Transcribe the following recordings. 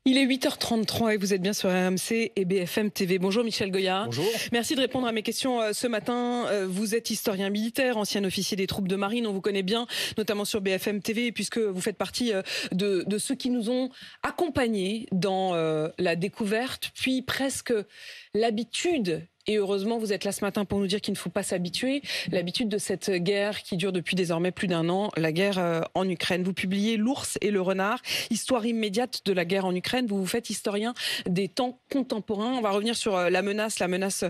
Il est 8h33 et vous êtes bien sur RMC et BFM TV. Bonjour Michel Goya. Bonjour. Merci de répondre à mes questions ce matin. Vous êtes historien militaire, ancien officier des troupes de marine. On vous connaît bien, notamment sur BFM TV, puisque vous faites partie de ceux qui nous ont accompagnés dans la découverte, puis presque l'habitude. Et heureusement, vous êtes là ce matin pour nous dire qu'il ne faut pas s'habituer. L'habitude de cette guerre qui dure depuis désormais plus d'un an, la guerre en Ukraine. Vous publiez L'ours et le renard, histoire immédiate de la guerre en Ukraine. Vous vous faites historien des temps contemporains. On va revenir sur la menace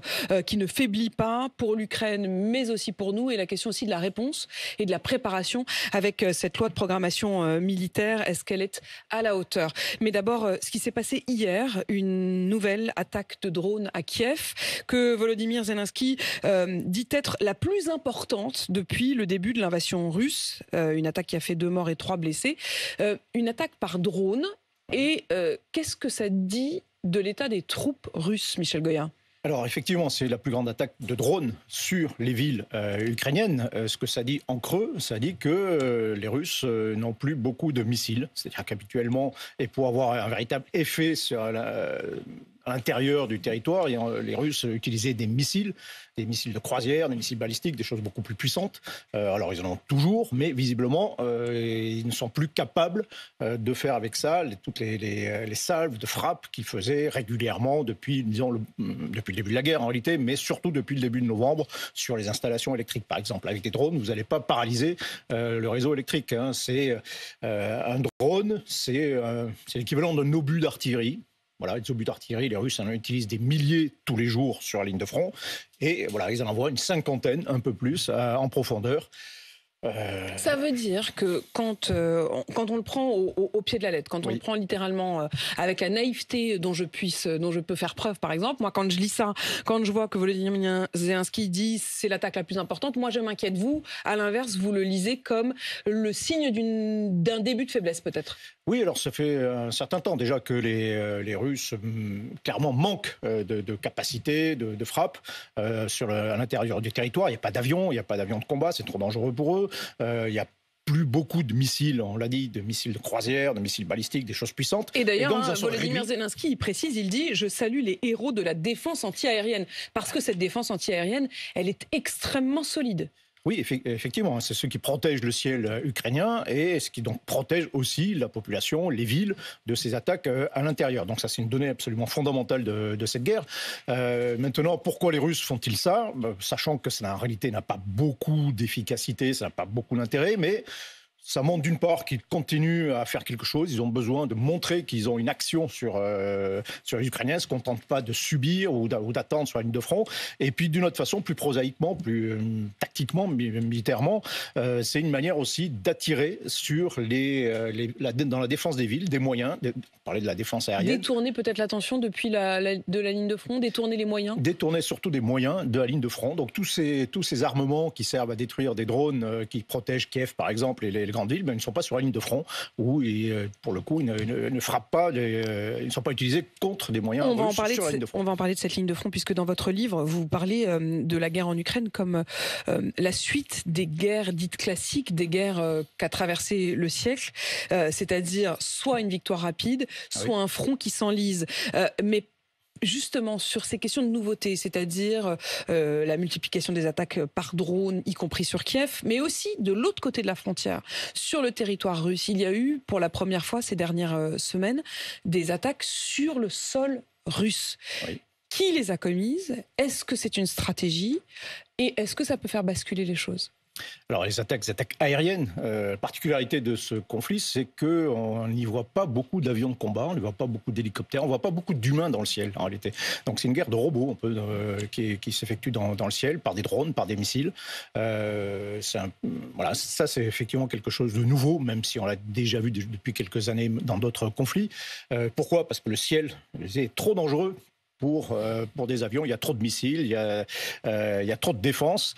qui ne faiblit pas pour l'Ukraine, mais aussi pour nous. Et la question aussi de la réponse et de la préparation avec cette loi de programmation militaire. Est-ce qu'elle est à la hauteur? Mais d'abord, ce qui s'est passé hier, une nouvelle attaque de drone à Kiev, que Volodymyr Zelensky dit être la plus importante depuis le début de l'invasion russe. Une attaque qui a fait 2 morts et 3 blessés. Une attaque par drone. Et qu'est-ce que ça dit de l'état des troupes russes, Michel Goya? Alors effectivement, c'est la plus grande attaque de drones sur les villes ukrainiennes. Ce que ça dit en creux, ça dit que les Russes n'ont plus beaucoup de missiles. C'est-à-dire qu'habituellement, et pour avoir un véritable effet sur à l'intérieur du territoire, les Russes utilisaient des missiles de croisière, des missiles balistiques, des choses beaucoup plus puissantes. Alors ils en ont toujours, mais visiblement, ils ne sont plus capables de faire avec ça toutes les salves de frappe qu'ils faisaient régulièrement depuis le début de la guerre en réalité, mais surtout depuis le début de novembre sur les installations électriques. Par exemple, avec des drones, vous n'allez pas paralyser le réseau électrique. C'est un drone, c'est l'équivalent d'un obus d'artillerie. Voilà, les obus d'artillerie, les Russes en utilisent des milliers tous les jours sur la ligne de front. Et voilà, ils en envoient une cinquantaine, un peu plus, en profondeur. Ça veut dire que quand on le prend au pied de la lettre, quand on le prend littéralement avec la naïveté dont je peux faire preuve, par exemple, moi quand je lis ça, quand je vois que Volodymyr Zelensky dit c'est l'attaque la plus importante, moi je m'inquiète. Vous, à l'inverse, vous le lisez comme le signe d'un début de faiblesse peut-être? Oui, alors ça fait un certain temps déjà que les Russes clairement manquent de capacité de frappe à l'intérieur du territoire. Il n'y a pas d'avion, il n'y a pas d'avion de combat, c'est trop dangereux pour eux. Il n'y a plus beaucoup de missiles, on l'a dit, de missiles de croisière, de missiles balistiques, des choses puissantes. Et d'ailleurs, Volodymyr Zelensky, il précise, il dit « Je salue les héros de la défense anti-aérienne ». Parce que cette défense anti-aérienne, elle est extrêmement solide. Oui, effectivement, c'est ce qui protège le ciel ukrainien et ce qui donc protège aussi la population, les villes de ces attaques à l'intérieur. Donc ça, c'est une donnée absolument fondamentale de cette guerre. Maintenant, pourquoi les Russes font-ils ça? Sachant que ça, en réalité, n'a pas beaucoup d'efficacité, ça n'a pas beaucoup d'intérêt, mais ça montre d'une part qu'ils continuent à faire quelque chose. Ils ont besoin de montrer qu'ils ont une action sur les Ukrainiens, ne se contentent pas de subir ou d'attendre sur la ligne de front. Et puis d'une autre façon, plus prosaïquement, plus tactiquement, militairement, c'est une manière aussi d'attirer sur dans la défense des villes des moyens. On parlait de la défense aérienne. Détourner peut-être l'attention depuis de la ligne de front, détourner les moyens. Détourner surtout des moyens de la ligne de front. Donc tous ces armements qui servent à détruire des drones qui protègent Kiev par exemple et les grandes villes, mais ils ne sont pas sur la ligne de front où, pour le coup, ils ne frappent pas, ils ne sont pas utilisés contre des moyens russes sur la ligne de front. On va en parler de cette ligne de front, puisque dans votre livre, vous parlez de la guerre en Ukraine comme la suite des guerres dites classiques, des guerres qu'a traversé le siècle, c'est-à-dire soit une victoire rapide, soit un front qui s'enlise. Mais justement, sur ces questions de nouveauté, c'est-à-dire la multiplication des attaques par drone, y compris sur Kiev, mais aussi de l'autre côté de la frontière, sur le territoire russe, il y a eu, pour la première fois ces dernières semaines, des attaques sur le sol russe. Oui. Qui les a commises? Est-ce que c'est une stratégie? Et est-ce que ça peut faire basculer les choses? Alors les attaques aériennes, la particularité de ce conflit, c'est qu'on n'y voit pas beaucoup d'avions de combat, on ne voit pas beaucoup d'hélicoptères, on ne voit pas beaucoup d'humains dans le ciel en réalité. Donc c'est une guerre de robots qui s'effectue dans le ciel par des drones, par des missiles. Voilà, ça c'est effectivement quelque chose de nouveau, même si on l'a déjà vu depuis quelques années dans d'autres conflits. Pourquoi? Parce que le ciel est trop dangereux pour des avions, il y a trop de missiles, il y a trop de défense,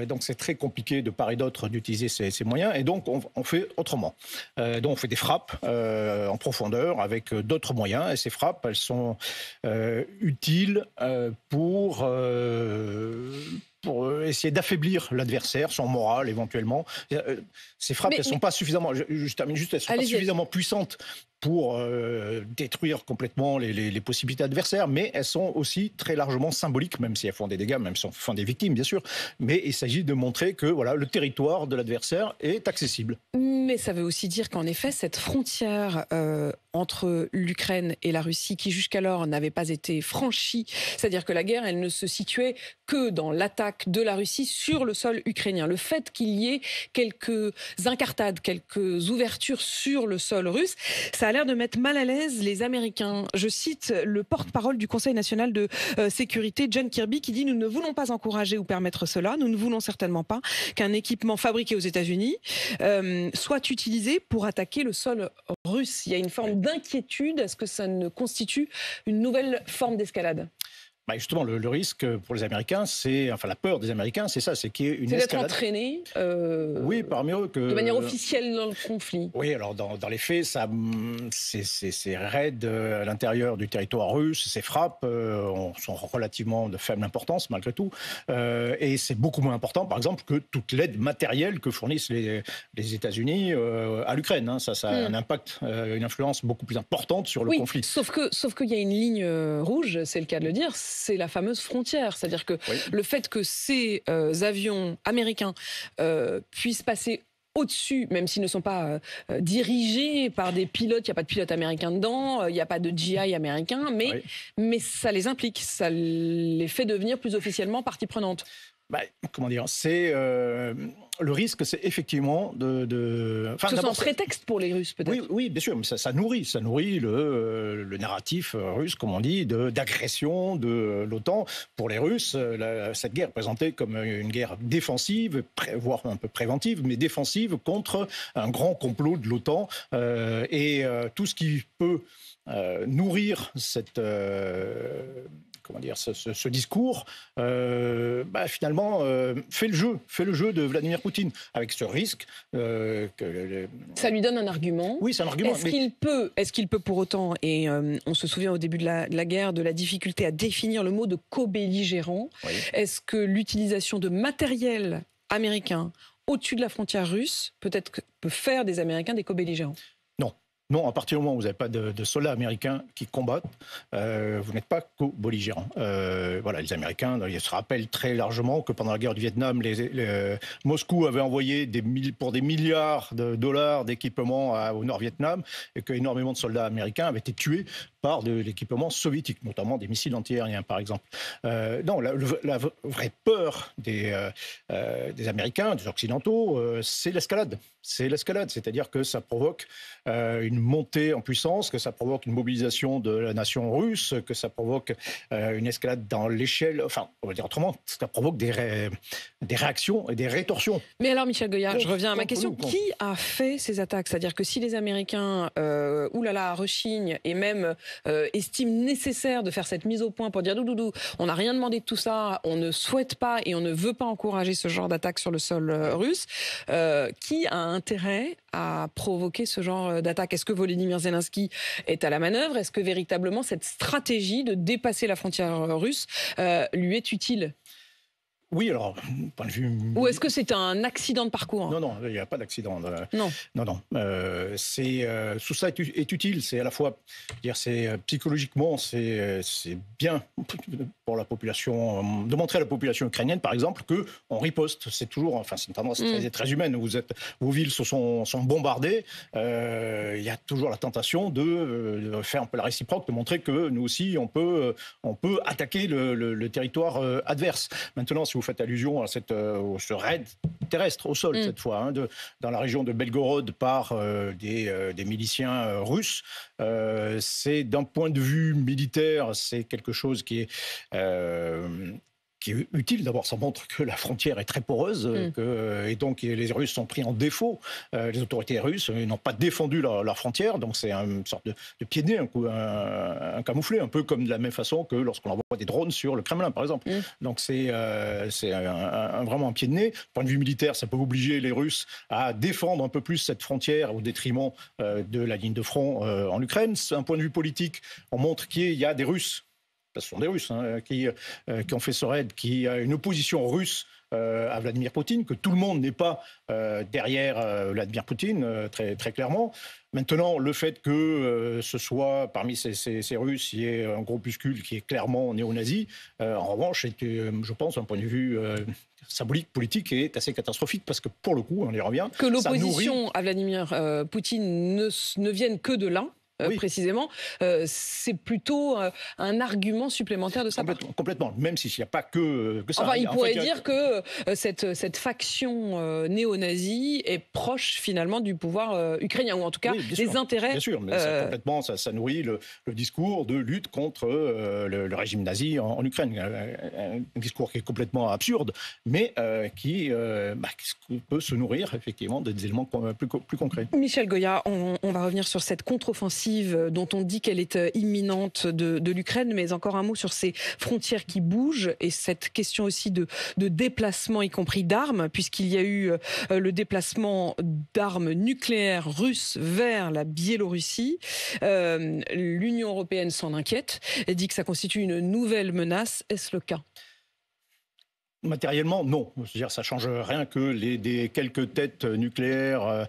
donc c'est très compliqué de part et d'autre d'utiliser ces moyens, et donc on fait autrement. Donc on fait des frappes en profondeur avec d'autres moyens, et ces frappes, elles sont utiles pour essayer d'affaiblir l'adversaire, son moral éventuellement. Ces frappes, elles sont pas suffisamment, je termine juste, elles sont pas suffisamment puissantes pour détruire complètement les possibilités adversaires, mais elles sont aussi très largement symboliques, même si elles font des dégâts, même si elles font des victimes, bien sûr. Mais il s'agit de montrer que voilà, le territoire de l'adversaire est accessible. Mais ça veut aussi dire qu'en effet, cette frontière entre l'Ukraine et la Russie, qui jusqu'alors n'avait pas été franchie, c'est-à-dire que la guerre, elle ne se situait que dans l'attaque de la Russie sur le sol ukrainien. Le fait qu'il y ait quelques incartades, quelques ouvertures sur le sol russe, ça a l'air de mettre mal à l'aise les Américains. Je cite le porte-parole du Conseil national de sécurité, John Kirby, qui dit « Nous ne voulons pas encourager ou permettre cela. Nous ne voulons certainement pas qu'un équipement fabriqué aux États-Unis soit utilisé pour attaquer le sol russe. » Il y a une forme d'inquiétude. Est-ce que ça ne constitue une nouvelle forme d'escalade ? Justement, le risque pour les Américains, la peur des Américains, c'est ça, c'est qu'il y ait une escalade. C'est d'être entraîné oui, parmi eux de manière officielle dans le conflit. Oui, alors dans les faits, ces raids à l'intérieur du territoire russe, ces frappes sont relativement de faible importance malgré tout. Et c'est beaucoup moins important, par exemple, que toute l'aide matérielle que fournissent les États-Unis à l'Ukraine. Ça a un impact, une influence beaucoup plus importante sur le conflit. Sauf qu'il y a une ligne rouge, c'est le cas de le dire, c'est la fameuse frontière. C'est-à-dire que le fait que ces avions américains puissent passer au-dessus, même s'ils ne sont pas dirigés par des pilotes, il n'y a pas de pilote américain dedans, il n'y a pas de GI américain, mais ça les implique, ça les fait devenir plus officiellement partie prenante. C'est le risque, c'est effectivement de ce soit un prétexte pour les Russes, peut-être. Oui, bien sûr, mais ça nourrit le narratif russe, comme on dit, d'agression de l'OTAN. Pour les Russes, cette guerre est présentée comme une guerre défensive, voire un peu préventive, mais défensive contre un grand complot de l'OTAN. Et tout ce qui peut nourrir cette ce discours, finalement, fait le jeu de Vladimir Poutine, avec ce risque Ça lui donne un argument. Oui, c'est un argument. Est-ce qu'il peut pour autant, et on se souvient au début de la guerre, de la difficulté à définir le mot de co-belligérant, est-ce que l'utilisation de matériel américain au-dessus de la frontière russe peut faire des Américains des co-belligérants ? Non, à partir du moment où vous n'avez pas de soldats américains qui combattent, vous n'êtes pas co-belligérant. Les Américains, ils se rappellent très largement que pendant la guerre du Vietnam, Moscou avait envoyé pour des milliards de dollars d'équipements au Nord-Vietnam et qu'énormément de soldats américains avaient été tués par de l'équipement soviétique, notamment des missiles antiaériens, par exemple. La vraie peur des Américains, des Occidentaux, c'est l'escalade. C'est-à-dire que ça provoque une montée en puissance, que ça provoque une mobilisation de la nation russe, que ça provoque une escalade dans l'échelle, on va dire autrement, ça provoque des réactions et des rétorsions. Mais alors, Michel Goyard, je reviens à ma question. Qui a fait ces attaques ? C'est-à-dire que si les Américains, rechignent et même estiment nécessaire de faire cette mise au point pour dire on n'a rien demandé de tout ça, on ne souhaite pas et on ne veut pas encourager ce genre d'attaque sur le sol russe, qui a intérêt à provoquer ce genre d'attaque ? Est-ce que Volodymyr Zelensky est à la manœuvre ? Est-ce que véritablement cette stratégie de dépasser la frontière russe lui est utile ? Oui, alors, point de vue... Ou est-ce que c'est un accident de parcours ? Non, il n'y a pas d'accident. Non. Tout ça est utile. C'est à la fois, psychologiquement, c'est bien pour la population, de montrer à la population ukrainienne, par exemple, qu'on riposte. C'est toujours, c'est une tendance très humaine. Vos villes sont bombardées. Il y a toujours la tentation de faire un peu la réciproque, de montrer que nous aussi, on peut attaquer le territoire adverse. Maintenant, si vous faites allusion à ce raid terrestre au sol cette fois, dans la région de Belgorod par des miliciens russes, c'est d'un point de vue militaire, c'est quelque chose qui est utile. D'abord, ça montre que la frontière est très poreuse et donc les Russes sont pris en défaut. Les autorités russes n'ont pas défendu leur frontière, donc c'est une sorte de pied de nez, un camouflet, un peu comme de la même façon que lorsqu'on envoie des drones sur le Kremlin, par exemple. Donc c'est vraiment un pied de nez. Du point de vue militaire, ça peut obliger les Russes à défendre un peu plus cette frontière au détriment de la ligne de front en Ukraine. Un point de vue politique, on montre qu'il y a des Russes, ce sont des Russes qui ont fait ce raid, qui a une opposition russe à Vladimir Poutine, que tout le monde n'est pas derrière Vladimir Poutine, très, très clairement. Maintenant, le fait que ce soit parmi ces Russes, il y ait un groupuscule qui est clairement néo-nazi, en revanche, je pense, d'un point de vue symbolique, politique, est assez catastrophique, parce que pour le coup, on y revient. Que l'opposition à Vladimir Poutine ne vienne que de là. Oui. Précisément, c'est plutôt un argument supplémentaire de sa part. Complètement, même s'il n'y a pas que ça. Enfin, il pourrait dire que cette faction néo-nazie est proche finalement du pouvoir ukrainien, ou en tout cas des intérêts. Bien sûr, mais complètement, ça nourrit le discours de lutte contre le régime nazi en Ukraine. Un discours qui est complètement absurde, mais qui peut se nourrir effectivement des éléments plus concrets. Michel Goya, on va revenir sur cette contre-offensive dont on dit qu'elle est imminente de l'Ukraine, mais encore un mot sur ces frontières qui bougent et cette question aussi de déplacement, y compris d'armes, puisqu'il y a eu le déplacement d'armes nucléaires russes vers la Biélorussie. L'Union européenne s'en inquiète et dit que ça constitue une nouvelle menace. Est-ce le cas ? Matériellement, non. C'est-à-dire, ça ne change rien que des quelques têtes nucléaires,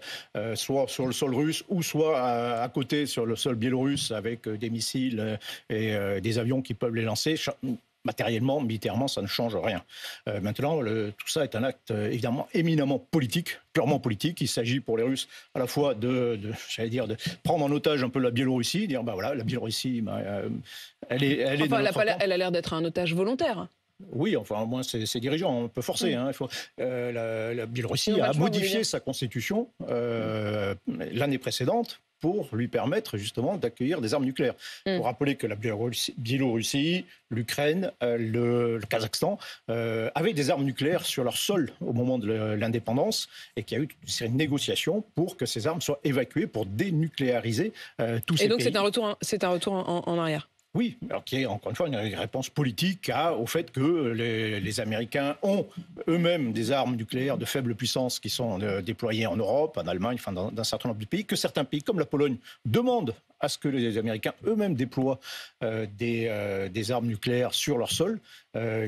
soit sur le sol russe, ou soit à côté sur le sol biélorusse, avec des missiles et des avions qui peuvent les lancer. Matériellement, militairement, ça ne change rien. Maintenant, tout ça est un acte évidemment éminemment politique, purement politique. Il s'agit pour les Russes à la fois de prendre en otage un peu la Biélorussie, dire voilà, la Biélorussie, elle est dans notre camp. Elle a l'air d'être un otage volontaire. Oui, enfin, au moins, c'est dirigeant, on peut forcer. La Biélorussie a modifié sa constitution l'année précédente pour lui permettre justement d'accueillir des armes nucléaires. Il faut rappeler que la Biélorussie, l'Ukraine, le Kazakhstan avaient des armes nucléaires sur leur sol au moment de l'indépendance et qu'il y a eu une négociation pour que ces armes soient évacuées pour dénucléariser tous ces pays. Et donc c'est un retour en arrière. Oui, alors qui est encore une fois une réponse politique au fait que les Américains ont eux-mêmes des armes nucléaires de faible puissance qui sont déployées en Europe, en Allemagne, enfin dans un certain nombre de pays, que certains pays comme la Pologne demandent à ce que les Américains eux-mêmes déploient des armes nucléaires sur leur sol,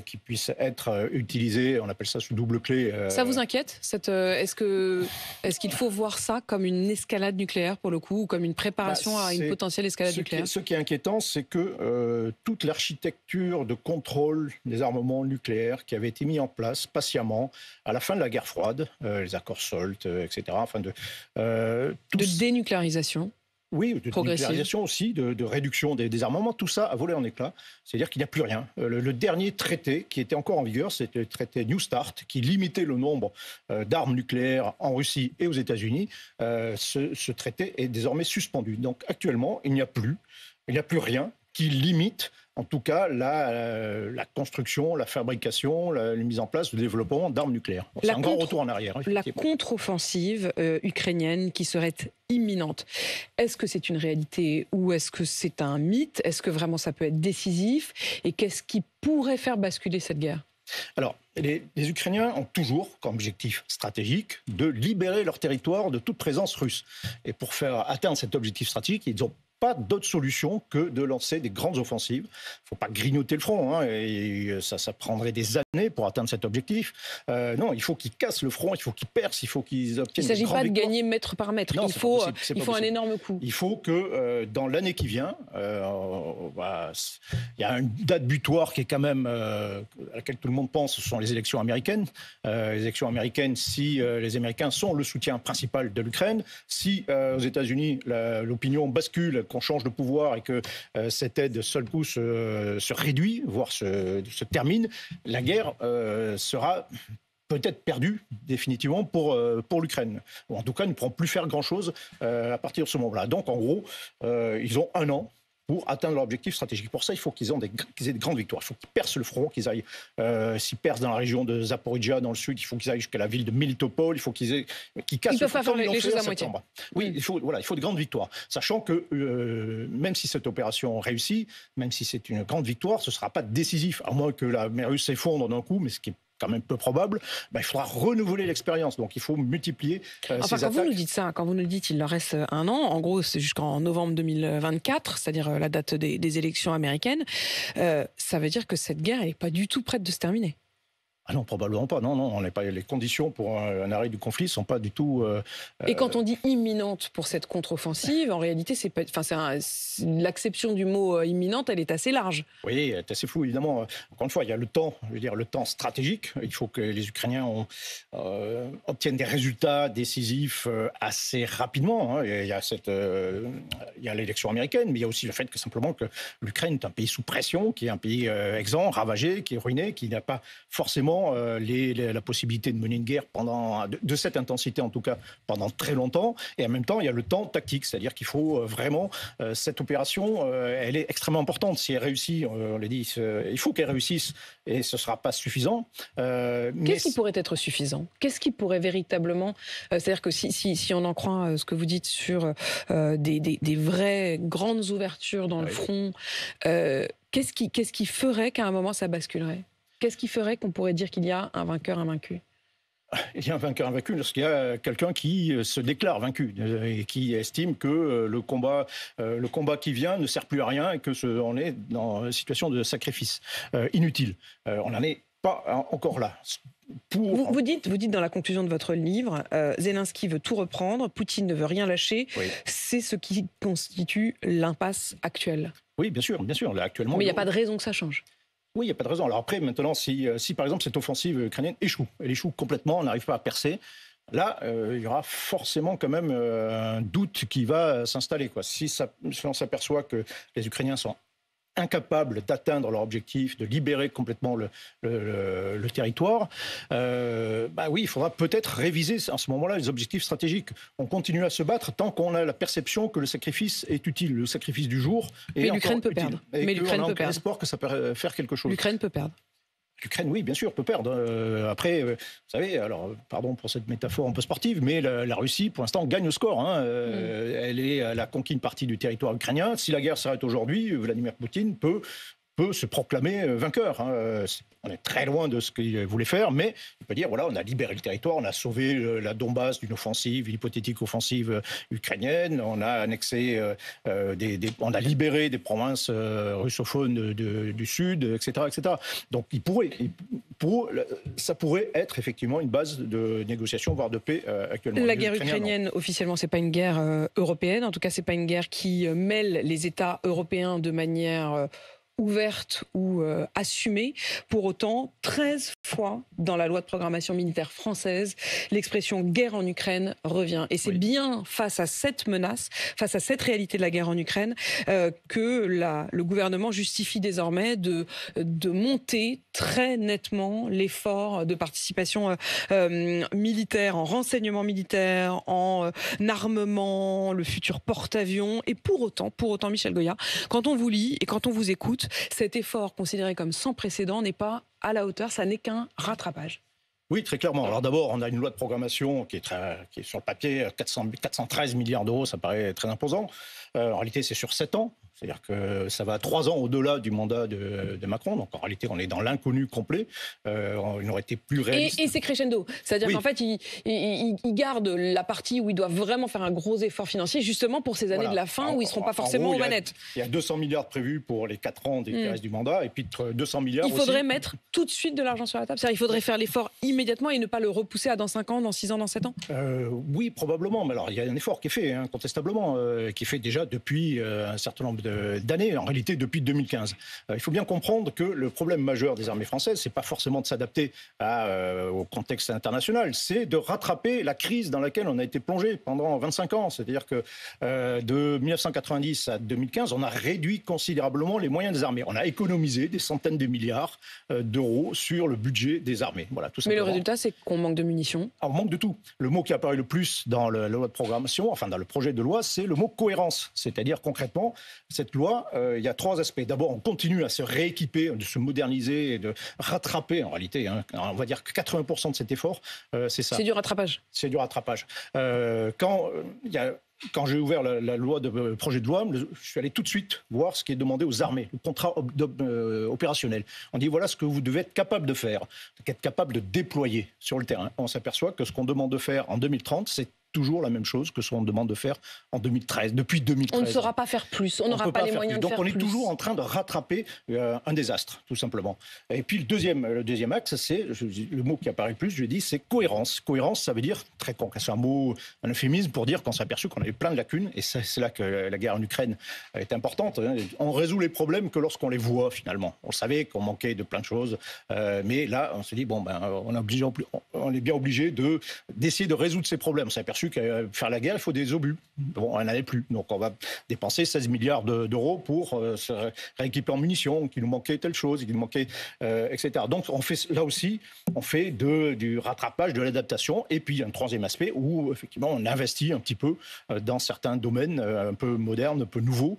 qui puissent être utilisées, on appelle ça sous double clé. Ça vous inquiète est-ce qu'il faut voir ça comme une escalade nucléaire pour le coup, ou comme une préparation à une potentielle escalade nucléaire ? Ce qui est inquiétant, c'est que toute l'architecture de contrôle des armements nucléaires qui avait été mis en place patiemment à la fin de la guerre froide, les accords SALT, etc., de dénucléarisation. Oui, de nucléarisation aussi, de réduction des armements, tout ça a volé en éclats. C'est-à-dire qu'il n'y a plus rien. Le dernier traité qui était encore en vigueur, c'était le traité New Start, qui limitait le nombre d'armes nucléaires en Russie et aux États-Unis. Ce traité est désormais suspendu. Donc actuellement, il n'y a plus rien qui limite, en tout cas, la construction, la fabrication, la mise en place, le développement d'armes nucléaires. C'est un grand retour en arrière. La contre-offensive ukrainienne qui serait imminente, est-ce que c'est une réalité ou est-ce que c'est un mythe ? Est-ce que vraiment ça peut être décisif ? Et qu'est-ce qui pourrait faire basculer cette guerre ? Alors, les Ukrainiens ont toujours comme objectif stratégique de libérer leur territoire de toute présence russe. Et pour faire atteindre cet objectif stratégique, ils ont pas d'autre solution que de lancer des grandes offensives. Il ne faut pas grignoter le front, et ça prendrait des années pour atteindre cet objectif. Non, il faut qu'ils cassent le front, il faut qu'ils percent, il faut qu'ils obtiennent des grandes victoires. Il ne s'agit pas de gagner mètre par mètre, non, il faut un énorme coup. Il faut que dans l'année qui vient, il y a une date butoir qui est quand même à laquelle tout le monde pense, ce sont les élections américaines. Les élections américaines, si les Américains sont le soutien principal de l'Ukraine, si aux États-Unis l'opinion bascule, qu'on change de pouvoir et que cette aide seul coup se réduit, voire se termine, la guerre sera peut-être perdue définitivement pour l'Ukraine. Ou en tout cas, ne pourront plus faire grand-chose à partir de ce moment-là. Donc en gros, ils ont 1 an pour atteindre leur objectif stratégique. Pour ça, il faut qu'ils aient de grandes victoires. Il faut qu'ils percent le front, qu'ils aillent, s'ils percent dans la région de Zaporizhzhia, dans le sud, il faut qu'ils aillent jusqu'à la ville de Melitopol, il faut qu'ils cassent le front. Ils peuvent pas faire les choses à moitié. Oui, il faut de grandes victoires. Sachant que même si cette opération réussit, même si c'est une grande victoire, ce ne sera pas décisif, à moins que la mer russe s'effondre d'un coup, mais ce qui est quand même peu probable, il faudra renouveler l'expérience. Donc il faut multiplier ces attaques. Quand vous nous dites ça, quand vous nous dites il leur reste un an, en gros c'est jusqu'en novembre 2024, c'est-à-dire la date des élections américaines, ça veut dire que cette guerre n'est pas du tout prête de se terminer. Ah non, probablement pas. Non, on n'est pas. Les conditions pour un arrêt du conflit sont pas du tout. Et quand on dit imminente pour cette contre-offensive, en réalité, l'acception du mot imminente, elle est assez large. Oui, elle est assez floue, évidemment. Encore une fois, il y a le temps, le temps stratégique. Il faut que les Ukrainiens obtiennent des résultats décisifs assez rapidement. Hein. Il y a l'élection américaine, mais il y a aussi le fait que simplement que l'Ukraine est un pays sous pression, qui est un pays exempt, ravagé, qui est ruiné, qui n'a pas forcément la possibilité de mener une guerre de cette intensité, en tout cas, pendant très longtemps. Et en même temps, il y a le temps tactique, c'est-à-dire qu'il faut vraiment... cette opération, elle est extrêmement importante. Si elle réussit, on l'a dit, il faut qu'elle réussisse et ce ne sera pas suffisant. Qu'est-ce qui pourrait être suffisant ? Qu'est-ce qui pourrait véritablement... c'est-à-dire que si on en croit ce que vous dites sur des vraies grandes ouvertures dans le front, qu'est-ce qui ferait qu'à un moment ça basculerait ? Qu'est-ce qui ferait qu'on pourrait dire qu'il y a un vainqueur, un vaincu ? Il y a un vainqueur invaincu lorsqu'il y a quelqu'un qui se déclare vaincu et qui estime que le combat qui vient ne sert plus à rien et qu'on est dans une situation de sacrifice inutile. On n'en est pas encore là. Vous dites dans la conclusion de votre livre, Zelensky veut tout reprendre, Poutine ne veut rien lâcher. Oui. C'est ce qui constitue l'impasse actuelle. Oui, bien sûr. Là, actuellement, mais il n'y a pas de raison que ça change. Oui, il n'y a pas de raison. Alors après, maintenant, si par exemple cette offensive ukrainienne échoue, elle échoue complètement, on n'arrive pas à percer, là, il y aura forcément quand même un doute qui va s'installer. Si on s'aperçoit que les Ukrainiens sont incapables d'atteindre leur objectif, de libérer complètement le territoire, oui, il faudra peut-être réviser à ce moment-là les objectifs stratégiques. On continue à se battre tant qu'on a la perception que le sacrifice est utile, le sacrifice du jour est mais l'Ukraine peut utile. perdre. Et mais l'Ukraine on a peut perdre. l'espoir que ça peut faire quelque chose. L'Ukraine peut perdre. L'Ukraine, oui, bien sûr, peut perdre. Après, vous savez, alors, pardon pour cette métaphore un peu sportive, mais la Russie, pour l'instant, gagne au score. Hein. Elle a conquis une partie du territoire ukrainien. Si la guerre s'arrête aujourd'hui, Vladimir Poutine peut se proclamer vainqueur. Hein. On est très loin de ce qu'il voulait faire, mais il peut dire, voilà, on a libéré le territoire, on a sauvé la Donbass d'une offensive, une hypothétique offensive ukrainienne, on a annexé, on a libéré des provinces russophones du sud, etc., etc. Donc ça pourrait être effectivement une base de négociation, voire de paix actuellement. La guerre ukrainienne, officiellement, c'est pas une guerre européenne. En tout cas, c'est pas une guerre qui mêle les États européens de manière ouverte ou assumée. Pour autant, 13 fois dans la loi de programmation militaire française, l'expression guerre en Ukraine revient. Et c'est bien face à cette menace, face à cette réalité de la guerre en Ukraine, que le gouvernement justifie désormais de monter très nettement l'effort de participation militaire, en renseignement militaire, en armement, le futur porte-avions. Et pour autant, Michel Goya, quand on vous lit et quand on vous écoute, cet effort considéré comme sans précédent n'est pas à la hauteur, ça n'est qu'un rattrapage. Oui, très clairement. Alors d'abord, on a une loi de programmation qui est sur le papier, 413 milliards d'euros, ça paraît très imposant. En réalité, c'est sur 7 ans. C'est-à-dire que ça va 3 ans au-delà du mandat de Macron. Donc en réalité, on est dans l'inconnu complet. Il aurait été plus réaliste. Et c'est crescendo. C'est-à-dire qu'en fait, il garde la partie où ils doivent vraiment faire un gros effort financier, justement pour ces années de la fin où ils ne seront pas forcément aux manettes. Il y a 200 milliards prévus pour les 4 ans qui restent du mandat, et puis 200 milliards aussi. Il faudrait mettre tout de suite de l'argent sur la table. C'est-à-dire qu'il faudrait faire l'effort immédiatement et ne pas le repousser à dans 5 ans, dans 6 ans, dans 7 ans. Oui, probablement. Mais alors, il y a un effort qui est fait, incontestablement, qui est fait déjà depuis un certain nombre d'années, en réalité depuis 2015. Il faut bien comprendre que le problème majeur des armées françaises, c'est pas forcément de s'adapter au contexte international, c'est de rattraper la crise dans laquelle on a été plongé pendant 25 ans. C'est-à-dire que de 1990 à 2015, on a réduit considérablement les moyens des armées. On a économisé des centaines de milliards d'euros sur le budget des armées. Voilà, tout simplement. Mais le résultat, c'est qu'on manque de munitions. On manque de tout. Le mot qui apparaît le plus dans la loi de programmation, enfin dans le projet de loi, c'est le mot cohérence. C'est-à-dire concrètement, cette loi, il y a 3 aspects. D'abord, on continue à se rééquiper, de se moderniser et de rattraper en réalité. On va dire que 80% de cet effort, c'est ça. C'est du rattrapage. C'est du rattrapage. Quand il y a quand j'ai ouvert la loi de projet de loi, je suis allé tout de suite voir ce qui est demandé aux armées, le contrat opérationnel. On dit voilà ce que vous devez être capable de faire, être capable de déployer sur le terrain. On s'aperçoit que ce qu'on demande de faire en 2030, c'est toujours la même chose que ce qu'on demande de faire en 2013, depuis 2013. On ne saura pas faire plus, on n'aura pas les moyens de faire plus. Donc on est toujours en train de rattraper un désastre, tout simplement. Et puis le deuxième axe, c'est le mot qui apparaît le plus, je dis, c'est cohérence. Cohérence, ça veut dire, très concret, c'est un euphémisme pour dire qu'on s'est aperçu qu'on avait plein de lacunes, et c'est là que la guerre en Ukraine est importante. On résout les problèmes que lorsqu'on les voit, finalement. On savait qu'on manquait de plein de choses, mais là, on se dit, bon, on est bien obligé d'essayer de résoudre ces problèmes. On s'est aperçu qu'à faire la guerre, il faut des obus. Bon, on n'en avait plus. Donc on va dépenser 16 milliards d'euros pour se rééquiper en munitions, qu'il nous manquait telle chose, qu'il nous manquait, etc. Donc là aussi, on fait du rattrapage, de l'adaptation. Et puis un troisième aspect où effectivement on investit un petit peu dans certains domaines un peu modernes, un peu nouveaux.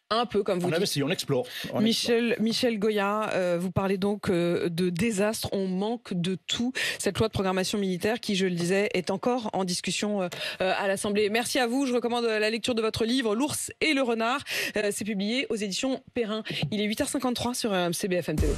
Un peu, comme vous dites. On explore. Michel Goya, vous parlez donc de désastre. On manque de tout. Cette loi de programmation militaire qui, je le disais, est encore en discussion à l'Assemblée. Merci à vous. Je recommande la lecture de votre livre, L'ours et le renard. C'est publié aux éditions Perrin. Il est 8h53 sur RMC BFM TV.